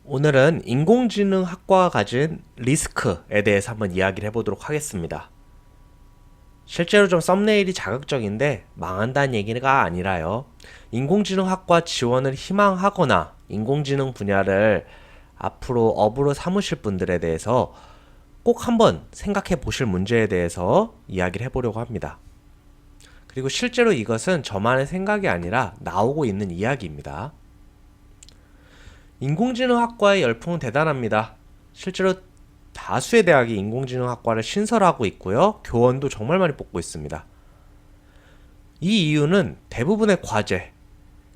오늘은 인공지능학과가 가진 리스크에 대해서 한번 이야기를 해보도록 하겠습니다. 실제로 좀 썸네일이 자극적인데 망한다는 얘기가 아니라요. 인공지능학과 지원을 희망하거나 인공지능 분야를 앞으로 업으로 삼으실 분들에 대해서 꼭 한번 생각해 보실 문제에 대해서 이야기를 해보려고 합니다. 그리고 실제로 이것은 저만의 생각이 아니라 나오고 있는 이야기입니다. 인공지능학과의 열풍은 대단합니다. 실제로 다수의 대학이 인공지능학과를 신설하고 있고요. 교원도 정말 많이 뽑고 있습니다. 이 이유는 대부분의 과제,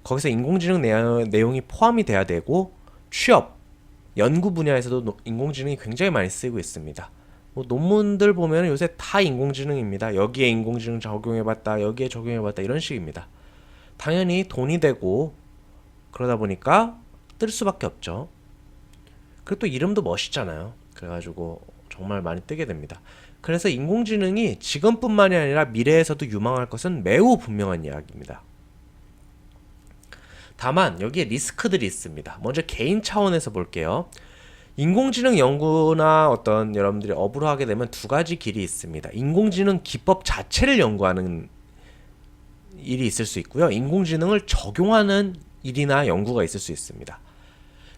거기서 인공지능 내용이 포함이 돼야 되고 취업, 연구 분야에서도 인공지능이 굉장히 많이 쓰이고 있습니다. 논문들 보면 요새 다 인공지능입니다. 여기에 인공지능 적용해봤다, 여기에 적용해봤다 이런 식입니다. 당연히 돈이 되고 그러다 보니까 뜰 수밖에 없죠. 그리고 또 이름도 멋있잖아요. 그래가지고 정말 많이 뜨게 됩니다. 그래서 인공지능이 지금뿐만이 아니라 미래에서도 유망할 것은 매우 분명한 이야기입니다. 다만 여기에 리스크들이 있습니다. 먼저 개인 차원에서 볼게요. 인공지능 연구나 어떤 여러분들이 업으로 하게 되면 두 가지 길이 있습니다. 인공지능 기법 자체를 연구하는 일이 있을 수 있고요. 인공지능을 적용하는 일이나 연구가 있을 수 있습니다.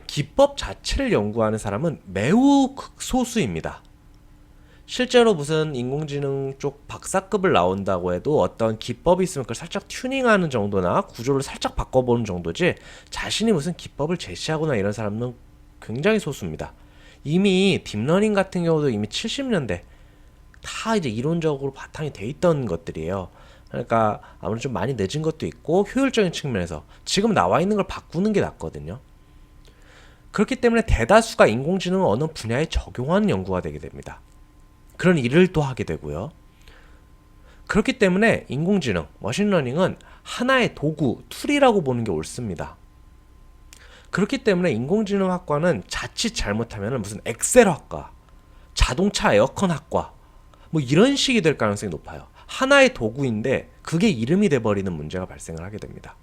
기법 자체를 연구하는 사람은 매우 극소수입니다. 실제로 무슨 인공지능 쪽 박사급을 나온다고 해도 어떤 기법이 있으면 그걸 살짝 튜닝하는 정도나 구조를 살짝 바꿔보는 정도지 자신이 무슨 기법을 제시하거나 이런 사람은 굉장히 소수입니다. 이미 딥러닝 같은 경우도 이미 70년대 다 이제 이론적으로 바탕이 돼 있던 것들이에요. 그러니까 아무래도 좀 많이 늦은 것도 있고 효율적인 측면에서 지금 나와 있는 걸 바꾸는 게 낫거든요. 그렇기 때문에 대다수가 인공지능을 어느 분야에 적용하는 연구가 되게 됩니다. 그런 일을 또 하게 되고요. 그렇기 때문에 인공지능, 머신러닝은 하나의 도구, 툴이라고 보는 게 옳습니다. 그렇기 때문에 인공지능학과는 자칫 잘못하면 무슨 엑셀학과, 자동차 에어컨학과 뭐 이런 식이 될 가능성이 높아요. 하나의 도구인데 그게 이름이 돼버리는 문제가 발생을 하게 됩니다.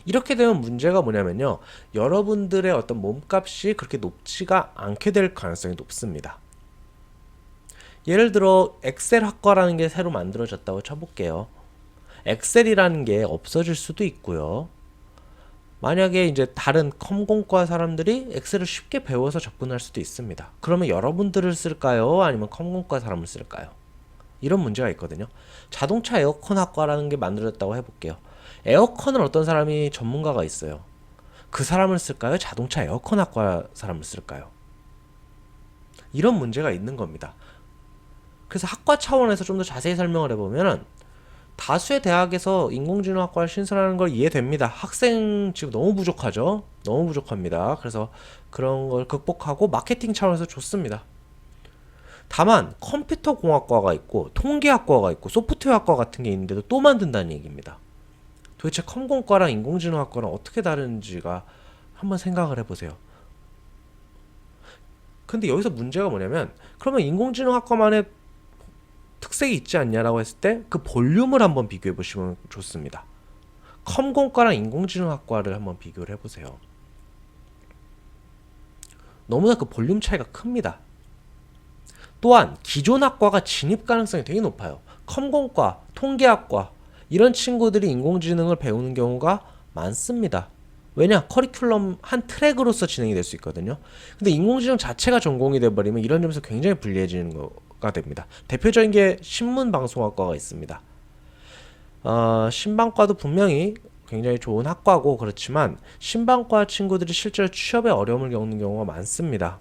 이렇게 되면 문제가 뭐냐면요. 여러분들의 어떤 몸값이 그렇게 높지가 않게 될 가능성이 높습니다. 예를 들어 엑셀 학과라는 게 새로 만들어졌다고 쳐볼게요. 엑셀이라는 게 없어질 수도 있고요. 만약에 이제 다른 컴공과 사람들이 엑셀을 쉽게 배워서 접근할 수도 있습니다. 그러면 여러분들을 쓸까요? 아니면 컴공과 사람을 쓸까요? 이런 문제가 있거든요. 자동차 에어컨 학과라는 게 만들어졌다고 해볼게요. 에어컨은 어떤 사람이 전문가가 있어요. 그 사람을 쓸까요? 자동차 에어컨 학과 사람을 쓸까요? 이런 문제가 있는 겁니다. 그래서 학과 차원에서 좀 더 자세히 설명을 해보면 다수의 대학에서 인공지능학과를 신설하는 걸 이해됩니다. 학생 지금 너무 부족하죠? 너무 부족합니다. 그래서 그런 걸 극복하고 마케팅 차원에서 좋습니다. 다만 컴퓨터공학과가 있고 통계학과가 있고 소프트웨어학과 같은 게 있는데도 또 만든다는 얘기입니다. 도대체 컴공과랑 인공지능학과랑 어떻게 다른지가 한번 생각을 해보세요. 근데 여기서 문제가 뭐냐면 그러면 인공지능학과만의 특색이 있지 않냐라고 했을 때 그 볼륨을 한번 비교해 보시면 좋습니다. 컴공과랑 인공지능학과를 한번 비교를 해보세요. 너무나 그 볼륨 차이가 큽니다. 또한 기존 학과가 진입 가능성이 되게 높아요. 컴공과, 통계학과 이런 친구들이 인공지능을 배우는 경우가 많습니다. 왜냐? 커리큘럼 한 트랙으로서 진행이 될 수 있거든요. 근데 인공지능 자체가 전공이 돼버리면 이런 점에서 굉장히 불리해지는 거가 됩니다. 대표적인 게 신문방송학과가 있습니다. 신방과도 분명히 굉장히 좋은 학과고 그렇지만 신방과 친구들이 실제로 취업에 어려움을 겪는 경우가 많습니다.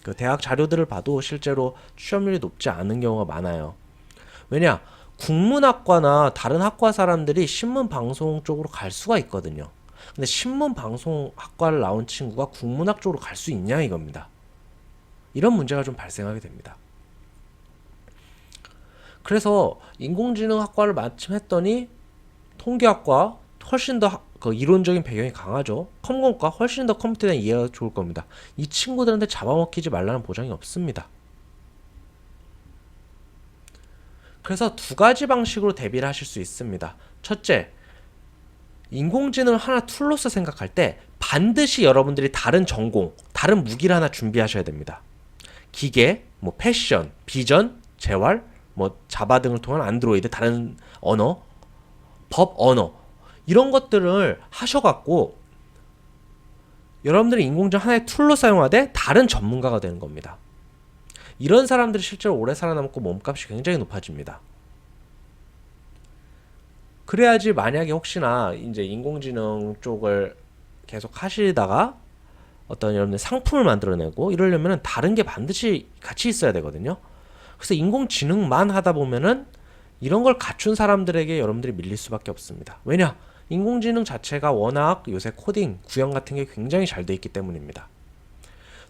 그 대학 자료들을 봐도 실제로 취업률이 높지 않은 경우가 많아요. 왜냐? 국문학과나 다른 학과 사람들이 신문방송 쪽으로 갈 수가 있거든요. 근데 신문방송학과를 나온 친구가 국문학 쪽으로 갈 수 있냐 이겁니다. 이런 문제가 좀 발생하게 됩니다. 그래서 인공지능학과를 마침 했더니 통계학과 훨씬 더 그 이론적인 배경이 강하죠. 컴공과 훨씬 더 컴퓨터에 대한 이해가 좋을 겁니다. 이 친구들한테 잡아먹히지 말라는 보장이 없습니다. 그래서 두 가지 방식으로 대비를 하실 수 있습니다. 첫째, 인공지능을 하나 툴로서 생각할 때 반드시 여러분들이 다른 전공, 다른 무기를 하나 준비하셔야 됩니다. 기계, 뭐 패션, 비전, 재활, 뭐 자바 등을 통한 안드로이드, 다른 언어, 법 언어 이런 것들을 하셔갖고 여러분들이 인공지능 하나의 툴로 사용하되 다른 전문가가 되는 겁니다. 이런 사람들이 실제로 오래 살아남고 몸값이 굉장히 높아집니다. 그래야지 만약에 혹시나 이제 인공지능 쪽을 계속 하시다가 어떤 여러분들 상품을 만들어내고 이러려면 다른 게 반드시 같이 있어야 되거든요. 그래서 인공지능만 하다 보면은 이런 걸 갖춘 사람들에게 여러분들이 밀릴 수밖에 없습니다. 왜냐? 인공지능 자체가 워낙 요새 코딩, 구형 같은 게 굉장히 잘 돼 있기 때문입니다.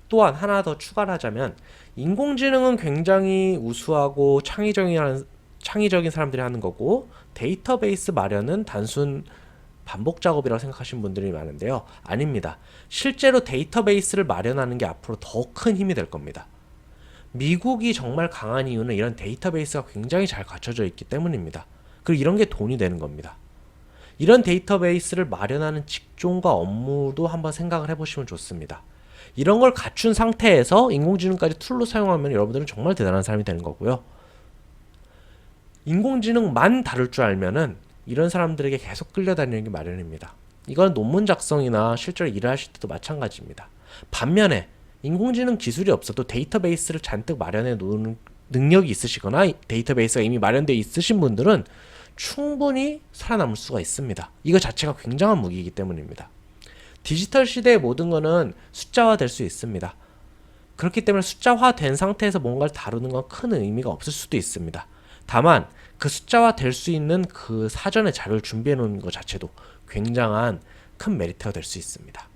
또한 하나 더 추가를 하자면 인공지능은 굉장히 우수하고 창의적인 사람들이 하는 거고 데이터베이스 마련은 단순 반복 작업이라고 생각하시는 분들이 많은데요. 아닙니다. 실제로 데이터베이스를 마련하는 게 앞으로 더 큰 힘이 될 겁니다. 미국이 정말 강한 이유는 이런 데이터베이스가 굉장히 잘 갖춰져 있기 때문입니다. 그리고 이런 게 돈이 되는 겁니다. 이런 데이터베이스를 마련하는 직종과 업무도 한번 생각을 해보시면 좋습니다. 이런 걸 갖춘 상태에서 인공지능까지 툴로 사용하면 여러분들은 정말 대단한 사람이 되는 거고요. 인공지능만 다룰 줄 알면은 이런 사람들에게 계속 끌려다니는 게 마련입니다. 이건 논문 작성이나 실제로 일을 하실 때도 마찬가지입니다. 반면에 인공지능 기술이 없어도 데이터베이스를 잔뜩 마련해 놓은 능력이 있으시거나 데이터베이스가 이미 마련되어 있으신 분들은 충분히 살아남을 수가 있습니다. 이거 자체가 굉장한 무기이기 때문입니다. 디지털 시대의 모든 거는 숫자화 될 수 있습니다. 그렇기 때문에 숫자화 된 상태에서 뭔가를 다루는 건 큰 의미가 없을 수도 있습니다. 다만 그 숫자화 될 수 있는 그 사전에 자료를 준비해 놓는 것 자체도 굉장한 큰 메리트가 될 수 있습니다.